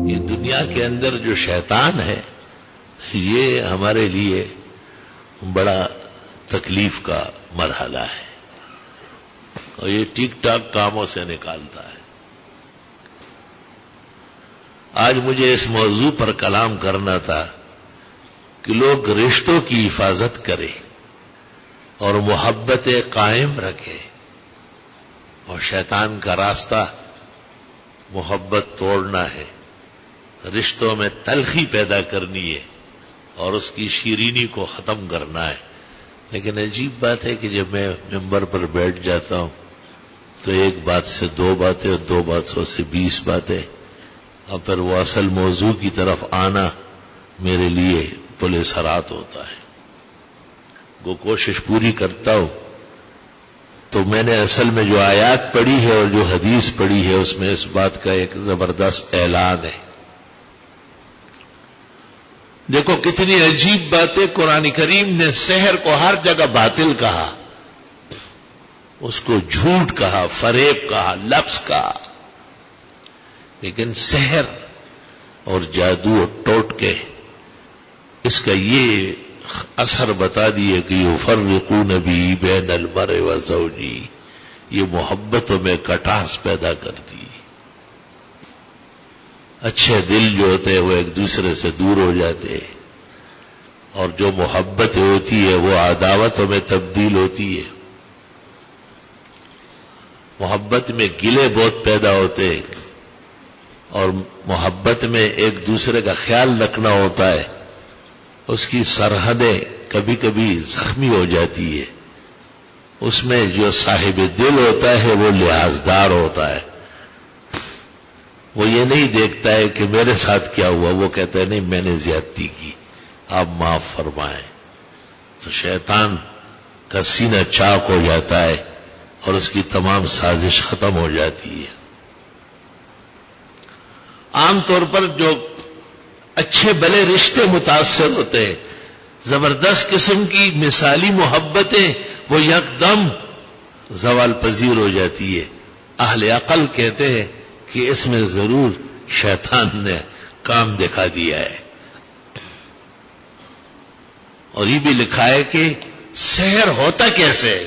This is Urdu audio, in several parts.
یہ دنیا کے اندر جو شیطان ہے یہ ہمارے لیے بڑا تکلیف کا مرحلہ ہے اور یہ ٹھیک ٹاک کاموں سے نکالتا ہے. آج مجھے اس موضوع پر کلام کرنا تھا کہ لوگ رشتوں کی حفاظت کریں اور محبتیں قائم رکھیں، اور شیطان کا راستہ محبت توڑنا ہے، رشتوں میں تلخی پیدا کرنی ہے اور اس کی شیرینی کو ختم کرنا ہے. لیکن عجیب بات ہے کہ جب میں ممبر پر بیٹھ جاتا ہوں تو ایک بات سے 2 باتیں اور 2 باتوں سے 20 باتیں، اور پھر وہ اصل موضوع کی طرف آنا میرے لیے پولیس حرات ہوتا ہے. وہ کوشش پوری کرتا ہوں تو میں نے اصل میں جو آیات پڑھی ہے اور جو حدیث پڑھی ہے اس میں اس بات کا ایک زبردست اعلان ہے. دیکھو کتنی عجیب باتیں. قرآن کریم نے سحر کو ہر جگہ باطل کہا، اس کو جھوٹ کہا، فریب کہا، لفظ کہا، لیکن سحر اور جادو اور ٹوٹکے اس کا یہ اثر بتا دیے کہ یفرقون بھی بین المرء وزوجہ، یہ محبتوں میں کٹاس پیدا کرتی. اچھے دل جو ہوتے ہیں وہ ایک دوسرے سے دور ہو جاتے ہیں، اور جو محبت ہوتی ہے وہ عداوتوں میں تبدیل ہوتی ہے. محبت میں گلے بہت پیدا ہوتے ہیں، اور محبت میں ایک دوسرے کا خیال رکھنا ہوتا ہے. اس کی سرحدیں کبھی کبھی زخمی ہو جاتی ہے. اس میں جو صاحب دل ہوتا ہے وہ لحاظدار ہوتا ہے. وہ یہ نہیں دیکھتا ہے کہ میرے ساتھ کیا ہوا، وہ کہتا ہے نہیں میں نے زیادتی کی، آپ معاف فرمائیں. تو شیطان کا سینہ چاک ہو جاتا ہے اور اس کی تمام سازش ختم ہو جاتی ہے. عام طور پر جو اچھے بھلے رشتے متاثر ہوتے ہیں، زبردست قسم کی مثالی محبتیں، وہ یکدم زوال پذیر ہو جاتی ہے. اہل عقل کہتے ہیں کہ اس میں ضرور شیطان نے کام دکھا دیا ہے. اور یہ بھی لکھا ہے کہ سحر ہوتا کیسے ہے،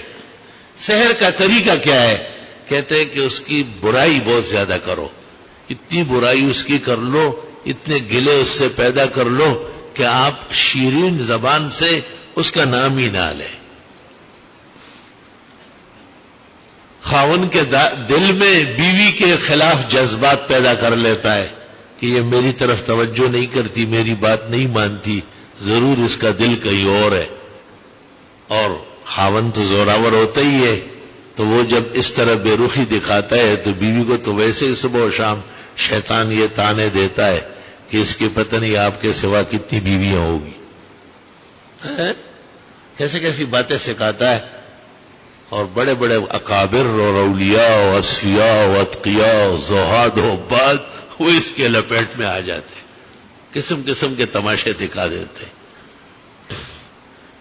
سحر کا طریقہ کیا ہے. کہتے ہیں کہ اس کی برائی بہت زیادہ کرو، اتنی برائی اس کی کر لو، اتنے گلے اس سے پیدا کر لو کہ آپ شیرین زبان سے اس کا نام ہی نہ لیں. خاوند کے دل میں بیوی کے خلاف جذبات پیدا کر لیتا ہے کہ یہ میری طرف توجہ نہیں کرتی، میری بات نہیں مانتی، ضرور اس کا دل کہیں اور ہے. اور خاوند تو زوراور ہوتا ہی ہے، تو وہ جب اس طرح بے رخی دکھاتا ہے تو بیوی کو تو ویسے ہی صبح و شام شیطان یہ تانے دیتا ہے کہ اس کی پتہ نہیں آپ کے سوا کتنی بیویاں ہوگی. کیسے کیسی باتیں سکھاتا ہے. اور بڑے بڑے اکابر اور اولیاء و اصفیاء و اتقیاء و زہاد و عباد وہ اس کے لپیٹ میں آ جاتے، قسم قسم کے تماشے دکھا دیتے.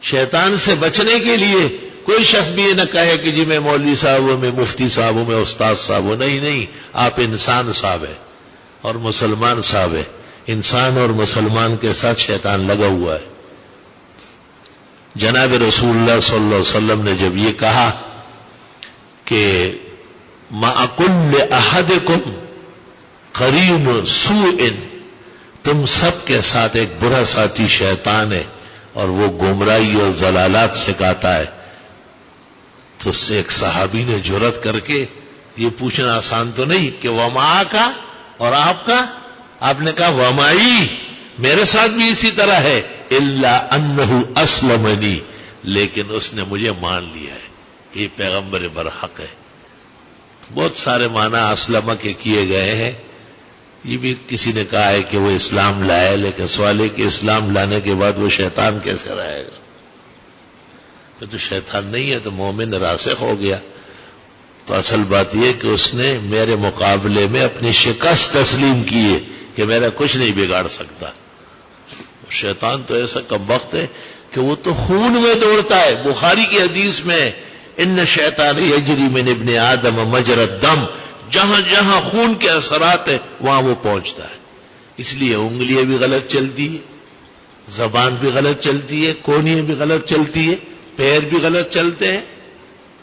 شیطان سے بچنے کے لیے کوئی شخص بھی یہ نہ کہے کہ جی میں مولوی صاحب ہوں، میں مفتی صاحب ہوں، میں استاد صاحب ہوں. نہیں نہیں، آپ انسان صاحب ہیں اور مسلمان صاحب ہیں. انسان اور مسلمان کے ساتھ شیطان لگا ہوا ہے. جناب رسول اللہ صلی اللہ علیہ وسلم نے جب یہ کہا کہ مَعَ كُلِّ أَحَدِكُمْ قَرِينٌ سُوءٍ، تم سب کے ساتھ ایک برا ساتھی شیطان ہے اور وہ گمراہی اور ضلالات سکھاتا ہے. تو اس سے ایک صحابی نے جرأت کر کے یہ پوچھنا آسان تو نہیں کہ وما کا اور آپ کا، آپ نے کہا ومائی، میرے ساتھ بھی اسی طرح ہے، الا انہ اسلمنی، لیکن اس نے مجھے مان لیا ہے کہ یہ پیغمبر برحق ہے. بہت سارے معنی اسلمہ کے کیے گئے ہیں. یہ بھی کسی نے کہا ہے کہ وہ اسلام لائے، لیکن سوال ہے کہ اسلام لانے کے بعد وہ شیطان کیسے رہے گا. تو شیطان نہیں ہے تو مومن راسخ ہو گیا. تو اصل بات یہ کہ اس نے میرے مقابلے میں اپنی شکست تسلیم کی ہے کہ میرا کچھ نہیں بگاڑ سکتا. شیطان تو ایسا کمبخت ہے کہ وہ تو خون میں دوڑتا ہے. بخاری کی حدیث میں ان شیطان یجری من ابن آدم مجرى الدم، جہاں جہاں خون کے اثرات ہیں وہاں وہ پہنچتا ہے. اس لیے انگلیاں بھی غلط چلتی ہے، زبان بھی غلط چلتی ہے، کونیاں بھی غلط چلتی ہے، پیر بھی غلط چلتے ہیں.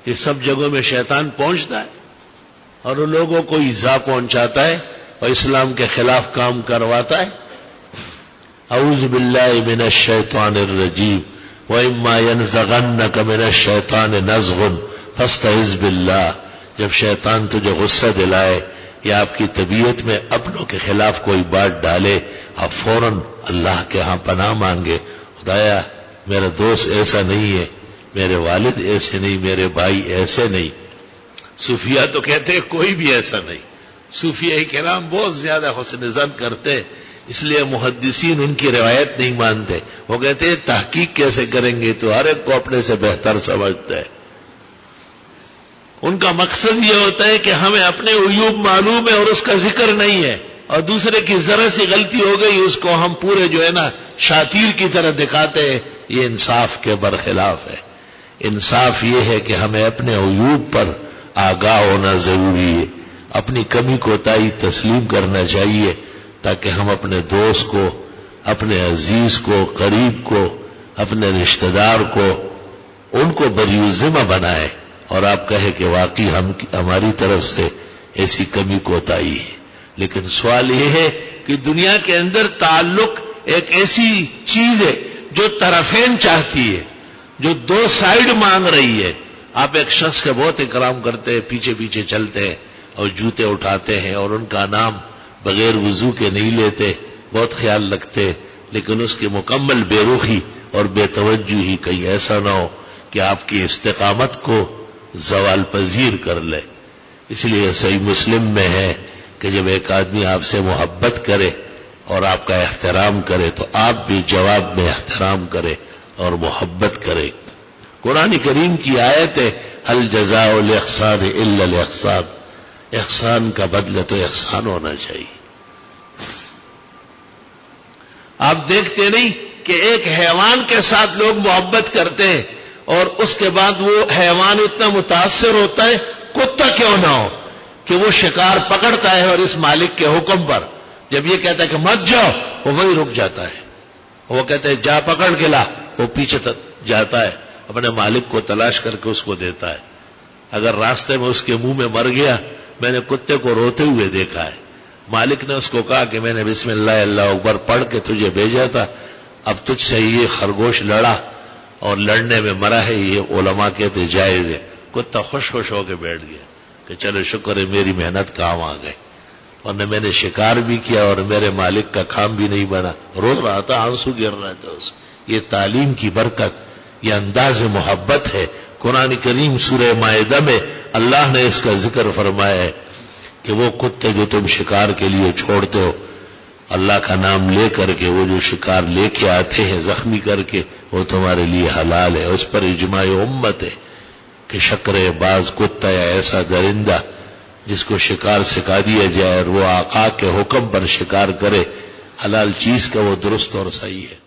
یہ سب جگہوں میں شیطان پہنچتا ہے اور ان لوگوں کو ایذا پہنچاتا ہے اور اسلام کے خلاف کام کرواتا ہے. اعوذ باللہ من الشیطان الرجیم وَإِمَّا يَنزَغَنَّكَ مِنَ الشَّيْطَانِ نَزْغٌ فَاسْتَعِذْ بِاللَّهِ. جب شیطان تجھے غصہ دلائے یا آپ کی طبیعت میں اپنوں کے خلاف کوئی بات ڈالے، آپ فوراً اللہ کے ہاں پناہ مانگے. خدایا میرا دوست ایسا نہیں ہے، میرے والد ایسے نہیں، میرے بھائی ایسے نہیں. صوفیہ تو کہتے ہیں کوئی بھی ایسا نہیں. صوفیہ کرام بہت زیادہ حسن ظن کرتے، اس لیے محدثین ان کی روایت نہیں مانتے. وہ کہتے ہیں تحقیق کیسے کریں گے، تو ہر ایک کو اپنے سے بہتر سمجھتا ہے. ان کا مقصد یہ ہوتا ہے کہ ہمیں اپنے عیوب معلوم ہے اور اس کا ذکر نہیں ہے، اور دوسرے کی ذرا سی غلطی ہو گئی اس کو ہم پورے جو ہے نا شاطیر کی طرح دکھاتے ہیں. یہ انصاف کے برخلاف ہے. انصاف یہ ہے کہ ہمیں اپنے عیوب پر آگاہ ہونا ضروری ہے، اپنی کمی کوتاہی تسلیم کرنا چاہیے تاکہ ہم اپنے دوست کو، اپنے عزیز کو، قریب کو، اپنے رشتہ دار کو، ان کو بری ذمہ بنائے اور آپ کہے کہ واقعی ہماری طرف سے ایسی کمی کوتاہی ہے. لیکن سوال یہ ہے کہ دنیا کے اندر تعلق ایک ایسی چیز ہے جو طرفین چاہتی ہے، جو دو سائیڈ مانگ رہی ہے. آپ ایک شخص کا بہت اکرام کرتے ہیں، پیچھے پیچھے چلتے ہیں اور جوتے اٹھاتے ہیں اور ان کا نام بغیر وضو کے نہیں لیتے، بہت خیال رکھتے، لیکن اس کی مکمل بے رخی اور بے توجہی کہیں ایسا نہ ہو کہ آپ کی استقامت کو زوال پذیر کر لے. اس لیے صحیح مسلم میں ہے کہ جب ایک آدمی آپ سے محبت کرے اور آپ کا احترام کرے تو آپ بھی جواب میں احترام کرے اور محبت کرے. قرآن کریم کی آیت ہے هل جزاء الاحسان الا الاحسان. احسان کا بدلہ تو احسان ہونا چاہیے. آپ دیکھتے نہیں کہ ایک حیوان کے ساتھ لوگ محبت کرتے ہیں اور اس کے بعد وہ حیوان اتنا متاثر ہوتا ہے، کتا کیوں نہ ہو، کہ وہ شکار پکڑتا ہے اور اس مالک کے حکم پر جب یہ کہتا ہے کہ مت جاؤ، وہ وہی رک جاتا ہے. وہ کہتے ہیں جا پکڑ کے لا، وہ پیچھے جاتا ہے، اپنے مالک کو تلاش کر کے اس کو دیتا ہے. اگر راستے میں اس کے منہ میں مر گیا، میں نے کتے کو روتے ہوئے دیکھا ہے. مالک نے اس کو کہا کہ میں نے بسم اللہ اللہ اکبر پڑھ کے تجھے بھیجا تھا، اب تجھ سے یہ خرگوش لڑا اور لڑنے میں مرا ہے، یہ علماء کہتے جائز ہے. کتا خوش خوش ہو کے بیٹھ گیا کہ چلو شکر ہے میری محنت کام آ گئے، ورنہ میں نے شکار بھی کیا اور میرے مالک کا کام بھی نہیں بنا. رو رہا تھا، آنسو گر رہا تھا اس. یہ تعلیم کی برکت، یہ انداز محبت ہے. قرآن کریم سورہ مائدہ میں اللہ نے اس کا ذکر فرمایا ہے کہ وہ کتے جو تم شکار کے لیے چھوڑتے ہو، اللہ کا نام لے کر کے وہ جو شکار لے کے آتے ہیں زخمی کر کے، وہ تمہارے لیے حلال ہے. اس پر اجماع امت ہے کہ شکر باز کتا یا ایسا درندہ جس کو شکار سکھا دیا جائے اور وہ آقا کے حکم پر شکار کرے، حلال چیز کا وہ درست اور صحیح ہے.